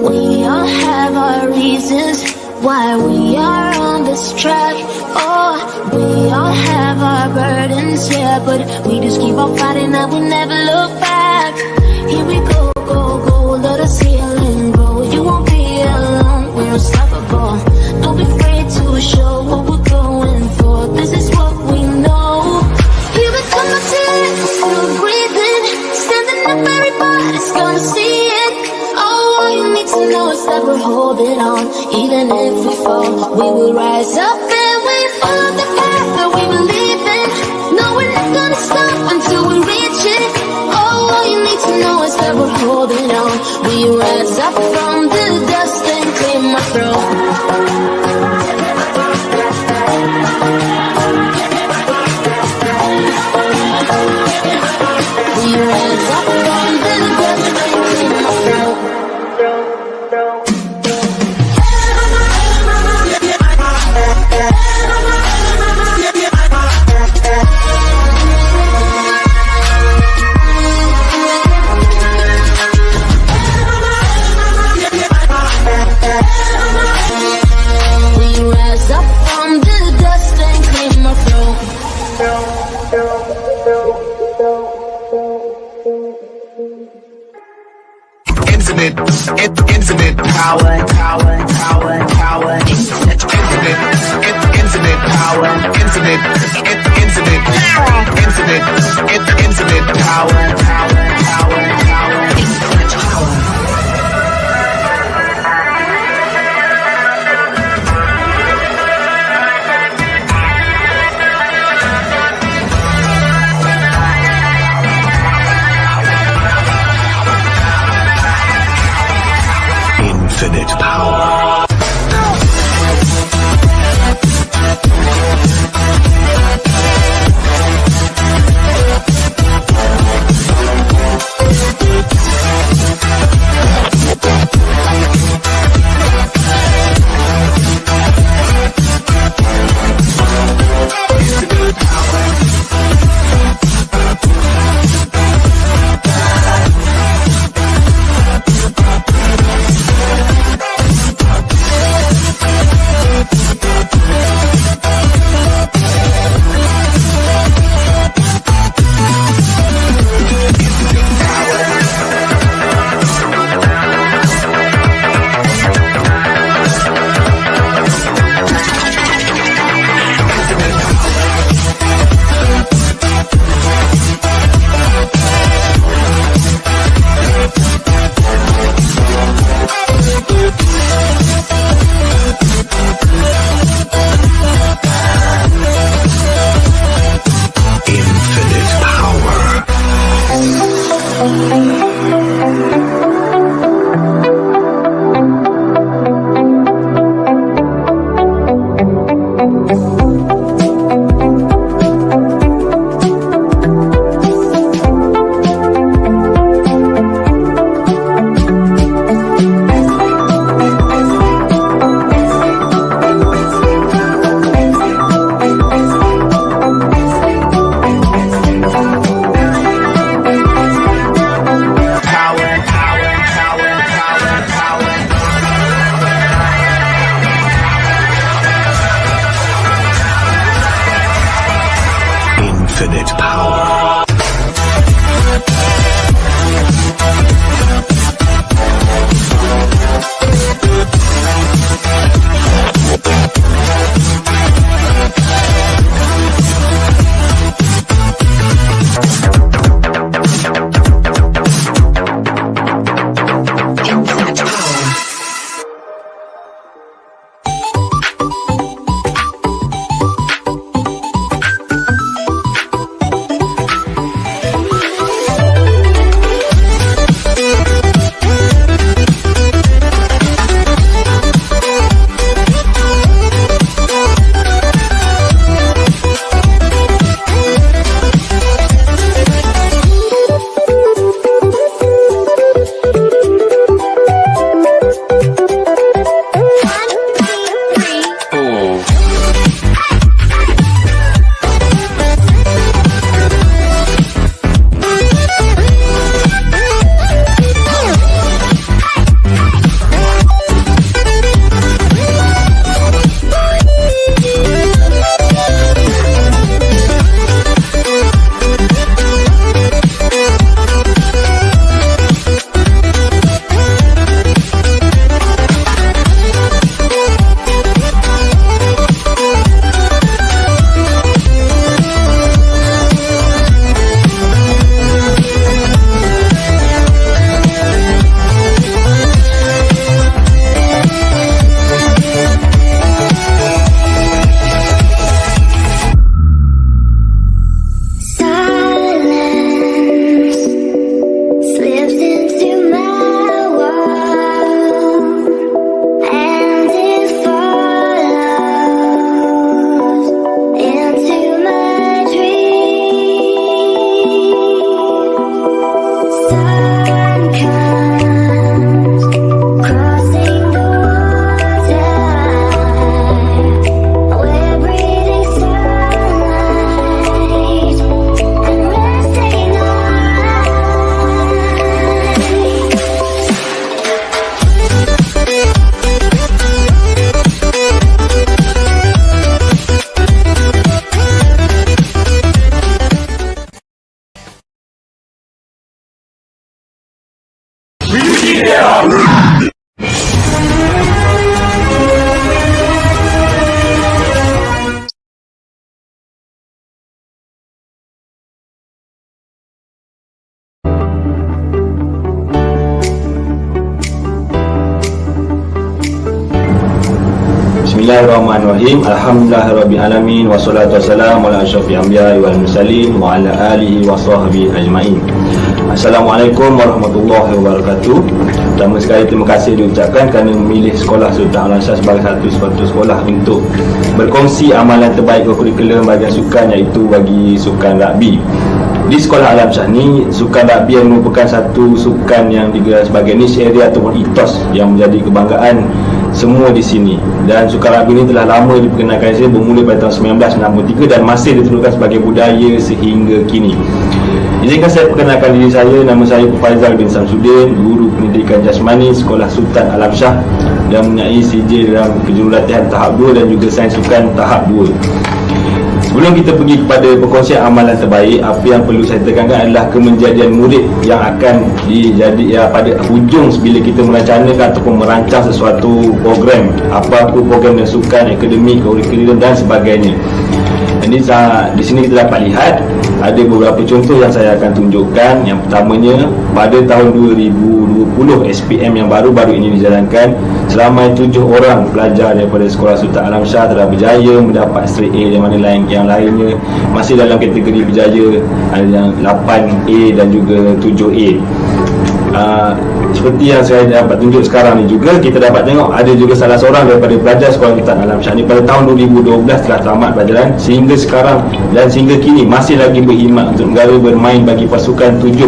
We all have our reasons why we are on this track. Oh, we all have our burdens, yeah, but we just keep on fighting and we never look back. Here we go, go, go, let us heal and grow. You won't be alone, we're unstoppable. Don't be afraid to show what we're going for. This is what we know. Here we come back to life, we're still breathing. Standing up, everybody's gonna see it. All you need to know is that we're holding on. Even if we fall, we will rise up and we follow the path that we believe in. No, we're not gonna stop until we reach it. All you need to know is that we're holding on. We rise up from the dust and clear my throat. We rise up from the dust. Infinite power, infinite power, infinite power. Infinite power. Infinite power. Bismillahirrahmanirrahim. Alhamdulillahirrabbilalamin. Wassalatu wassalamu ala asyrafil anbiya'i wal mursalin wa ala alihi wa sahbihi ajma'in. Assalamualaikum warahmatullahi wabarakatuh. Pertama sekali terima kasih diucapkan kerana memilih Sekolah Sultan Al-Amsyar sebagai satu sekolah untuk berkongsi amalan terbaik kurikulum bahagian sukan, iaitu bagi sukan rugby. Di Sekolah Al-Amsyar ni, sukan rugby yang merupakan satu sukan yang digelar sebagai niche area ataupun ethos yang menjadi kebanggaan semua di sini. Dan sukan rugby ini telah lama diperkenalkan di sini, bermula pada tahun 1963 dan masih diteruskan sebagai budaya sehingga kini. Izinkan saya perkenalkan diri saya. Nama saya Faizal bin Samsudin, guru pendidikan jasmani Sekolah Sultan Al-Amsyar dan mempunyai CJ dalam kejurulatihan tahap 2 dan juga sains sukan tahap 2. Sebelum kita pergi kepada perkongsian amalan terbaik, apa yang perlu saya tekankan adalah kemenjadian murid yang akan pada hujung bila kita merancangkan ataupun merancang sesuatu program, apa-apa program dan sukan, akademik, kurikulum dan sebagainya. Jadi di sini kita dapat lihat ada beberapa contoh yang saya akan tunjukkan. Yang pertamanya, pada tahun 2020 SPM yang baru-baru ini dijalankan, selama 7 orang pelajar daripada Sekolah Sultan Al-Amsyar telah berjaya mendapat straight A, dan mana yang lainnya masih dalam kategori berjaya, ada yang 8A dan juga 7A. Seperti yang saya dapat tunjuk sekarang ni juga, kita dapat tengok ada juga salah seorang daripada pelajar Sekolah Sultan Al-Amsyar ni pada tahun 2012 telah tamat pelajaran, sehingga sekarang dan sehingga kini masih lagi berkhidmat untuk negara, bermain bagi pasukan 7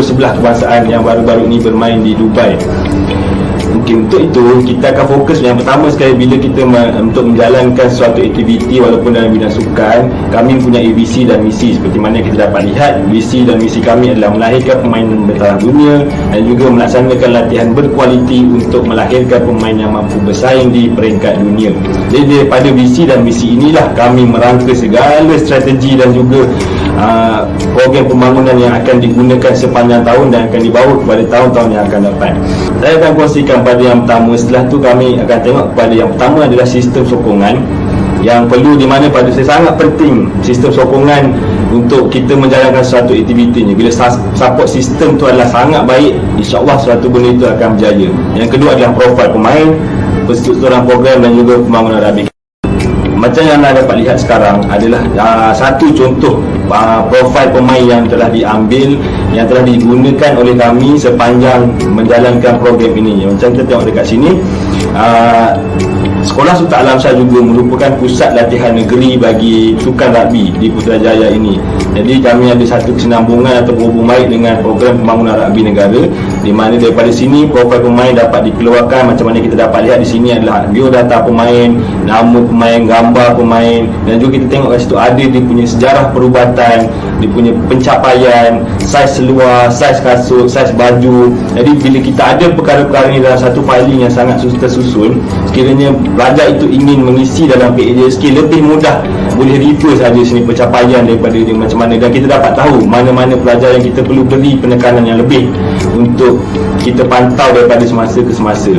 sebelah kebangsaan yang baru-baru ini bermain di Dubai. Mungkin untuk itu kita akan fokus yang pertama sekali, bila kita untuk menjalankan suatu aktiviti walaupun dalam bidang sukan, kami mempunyai visi dan misi. Seperti mana kita dapat lihat, visi dan misi kami adalah melahirkan pemain bertaraf dunia dan juga melaksanakan latihan berkualiti untuk melahirkan pemain yang mampu bersaing di peringkat dunia. Jadi daripada visi dan misi inilah kami merangka segala strategi dan juga program pembangunan yang akan digunakan sepanjang tahun dan akan dibawa kepada tahun-tahun yang akan datang. Saya akan kongsikan pada yang pertama. Setelah tu kami akan tengok pada yang pertama adalah sistem sokongan yang perlu, di mana pada saya sangat penting sistem sokongan untuk kita menjalankan suatu aktivitinya. Bila support sistem tu adalah sangat baik, insya-Allah suatu benda itu akan berjaya. Yang kedua adalah profil pemain, perstrukturan program dan juga pembangunan rugby. Macam yang anda dapat lihat sekarang adalah satu contoh profil pemain yang telah diambil, yang telah digunakan oleh kami sepanjang menjalankan program ini. Macam kita tengok dekat sini, Sekolah Sultan Al-Amsyar juga merupakan pusat latihan negeri bagi sukan rugby di Putrajaya ini. Jadi kami ada satu kesinambungan atau berhubung baik dengan program pembangunan rugby negara, di mana daripada sini profil pemain dapat dikeluarkan. Macam mana kita dapat lihat di sini adalah biodata pemain, nama pemain, gambar pemain, dan juga kita tengok kat situ ada dia punya sejarah perubatan, dia punya pencapaian, saiz seluar, saiz kasut, saiz baju. Jadi bila kita ada perkara-perkara ini dalam satu filing yang sangat tersusun, sekiranya pelajar itu ingin mengisi dalam PAJSK, lebih mudah boleh refer saja sini pencapaian daripada dia macam mana, dan kita dapat tahu mana-mana pelajar yang kita perlu beri penekanan yang lebih untuk kita pantau daripada semasa ke semasa.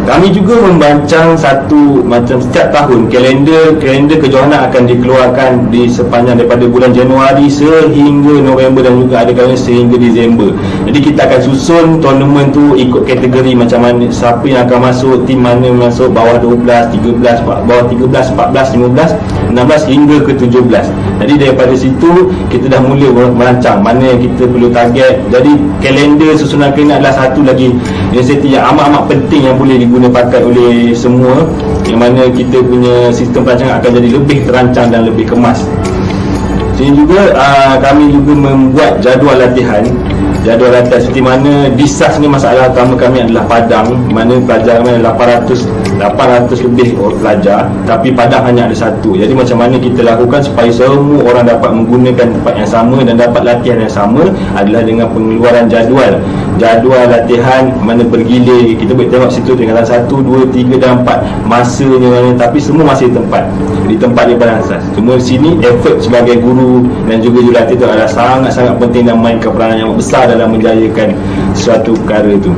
Kami juga membancang satu macam setiap tahun kalender kejohanan akan dikeluarkan di sepanjang daripada bulan Januari sehingga November dan juga ada kalanya sehingga Disember. Jadi kita akan susun tournament tu ikut kategori macam mana, siapa yang akan masuk, tim mana masuk, bawah 12, 13, bawah 13, 14, 15, 16 hingga ke 17. Jadi daripada situ kita dah mula merancang mana yang kita perlu target. Jadi kalender susunan kena adalah satu lagi inisiatif yang amat-amat penting yang boleh digunakan pakai oleh semua, yang mana kita punya sistem perancangan akan jadi lebih terancang dan lebih kemas. Sini juga kami juga membuat jadual latihan seperti mana di SAS ni masalah utama kami adalah padang, mana pelajar kami adalah 800 lebih pelajar, tapi padang hanya ada satu. Jadi macam mana kita lakukan supaya semua orang dapat menggunakan tempat yang sama dan dapat latihan yang sama adalah dengan pengeluaran jadual latihan mana bergilir. Kita boleh tengok situ tingkatan 1, 2, 3 dan 4 masanya mana, tapi semua masih di tempat di padang SAS. Cuma sini effort sebagai guru dan juga jurulatih itu adalah sangat-sangat penting dan mainkan peranan yang besar dalam menjayakan suatu perkara itu.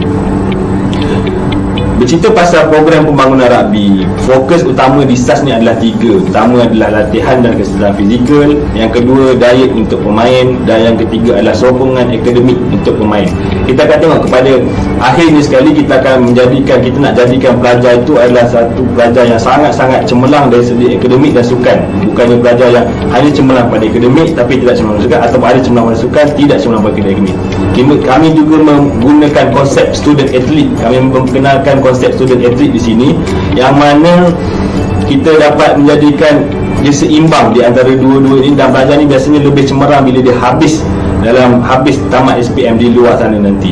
Bercerita pasal program pembangunan rugby, fokus utama di SAS ni adalah 3. Pertama adalah latihan dan kesedaran fizikal, yang kedua diet untuk pemain, dan yang ketiga adalah sokongan akademik untuk pemain. Kita akan tengok kepada akhirnya sekali kita nak jadikan pelajar itu adalah satu pelajar yang sangat-sangat cemerlang dari segi akademik dan sukan. Bukannya pelajar yang hanya cemerlang pada akademik tapi tidak cemerlang pada sukan, atau ada cemerlang pada sukan tidak cemerlang pada akademik. Kami juga menggunakan konsep student athlete. Kami memperkenalkan konsep student athlete di sini, yang mana kita dapat menjadikan dia seimbang di antara dua-dua ini, dan pelajar ni biasanya lebih cemerlang bila dia habis tamat SPM di luar sana nanti.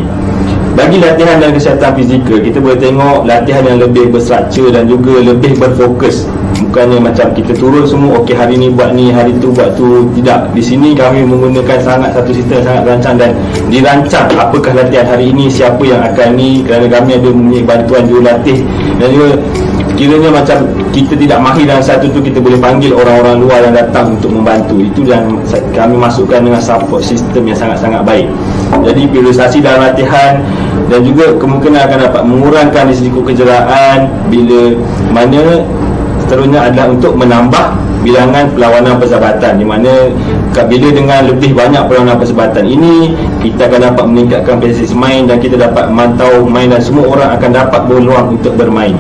Bagi latihan dan kesihatan fizikal, kita boleh tengok latihan yang lebih berstruktur dan juga lebih berfokus. Bukannya macam kita turun semua, okey hari ni buat ni, hari tu buat tu. Tidak, di sini kami menggunakan satu sistem sangat rancang dan dirancang apakah latihan hari ini, siapa yang akan ni, kerana kami ada mempunyai bantuan jurulatih, dan juga kiranya macam kita tidak mahir dalam satu tu, kita boleh panggil orang-orang luar yang datang untuk membantu. Itu yang kami masukkan dengan support sistem yang sangat-sangat baik. Jadi priorisasi dalam latihan dan juga kemungkinan akan dapat mengurangkan risiko kecederaan, bila mana seterusnya adalah untuk menambah bilangan perlawanan persahabatan, di mana bila dengan lebih banyak perlawanan persahabatan ini, kita akan dapat meningkatkan prestasi main dan kita dapat memantau main dan semua orang akan dapat berpeluang untuk bermain.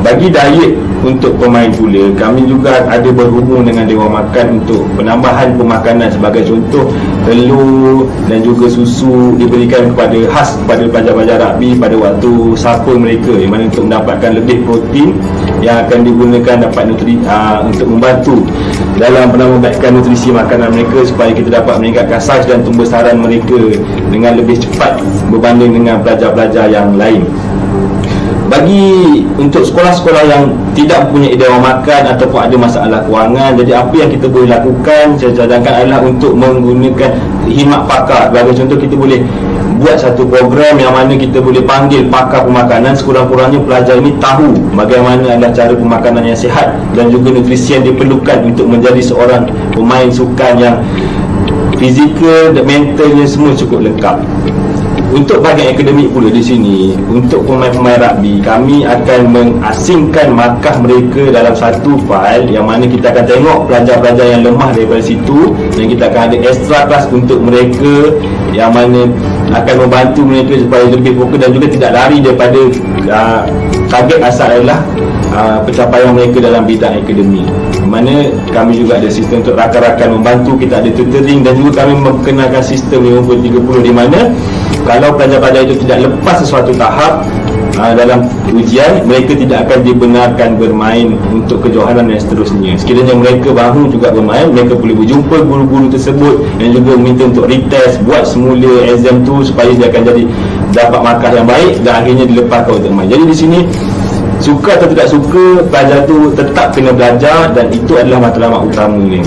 Bagi diet untuk pemain pula, kami juga ada berhubung dengan Dewan Makan untuk penambahan pemakanan. Sebagai contoh, telur dan juga susu diberikan khas kepada pelajar-pelajar rugby pada waktu sapa mereka, di mana untuk mendapatkan lebih protein yang akan digunakan untuk membantu dalam penambahbaikan nutrisi makanan mereka, supaya kita dapat meningkatkan saiz dan tumbuh besaran mereka dengan lebih cepat berbanding dengan pelajar-pelajar yang lain. Bagi untuk sekolah-sekolah yang tidak mempunyai Dewan Makan ataupun ada masalah kewangan, jadi apa yang kita boleh lakukan, saya cadangkan adalah untuk menggunakan khidmat pakar. Sebagai contoh, kita boleh buat satu program yang mana kita boleh panggil pakar pemakanan, sekurang-kurangnya pelajar ini tahu bagaimana adalah cara pemakanan yang sihat dan juga nutrisi yang diperlukan untuk menjadi seorang pemain sukan yang fizikal dan mentalnya semua cukup lengkap. Untuk bahagian akademik pula di sini, untuk pemain-pemain rugby, kami akan mengasingkan markah mereka dalam satu fail, yang mana kita akan tengok pelajar-pelajar yang lemah daripada situ, dan kita akan ada extra kelas untuk mereka, yang mana akan membantu mereka supaya lebih fokus dan juga tidak lari daripada target asal adalah pencapaian mereka dalam bidang akademik. Di mana kami juga ada sistem untuk rakan-rakan membantu, kita ada tutoring, dan juga kami memperkenalkan sistem 50-30, di mana kalau pelajar-pelajar itu tidak lepas sesuatu tahap dalam ujian, mereka tidak akan dibenarkan bermain untuk kejohanan dan seterusnya. Sekiranya mereka mahu juga bermain, mereka boleh berjumpa guru-guru tersebut dan juga minta untuk retest, buat semula exam tu supaya dia akan dapat markah yang baik dan akhirnya dilepaskan untuk bermain. Jadi di sini, suka atau tidak suka, pelajar tu tetap kena belajar, dan itu adalah matlamat utamanya.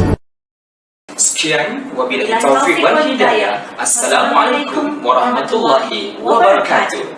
Sekian, wabillahi taufiq wal hidayah. Assalamualaikum warahmatullahi wabarakatuh.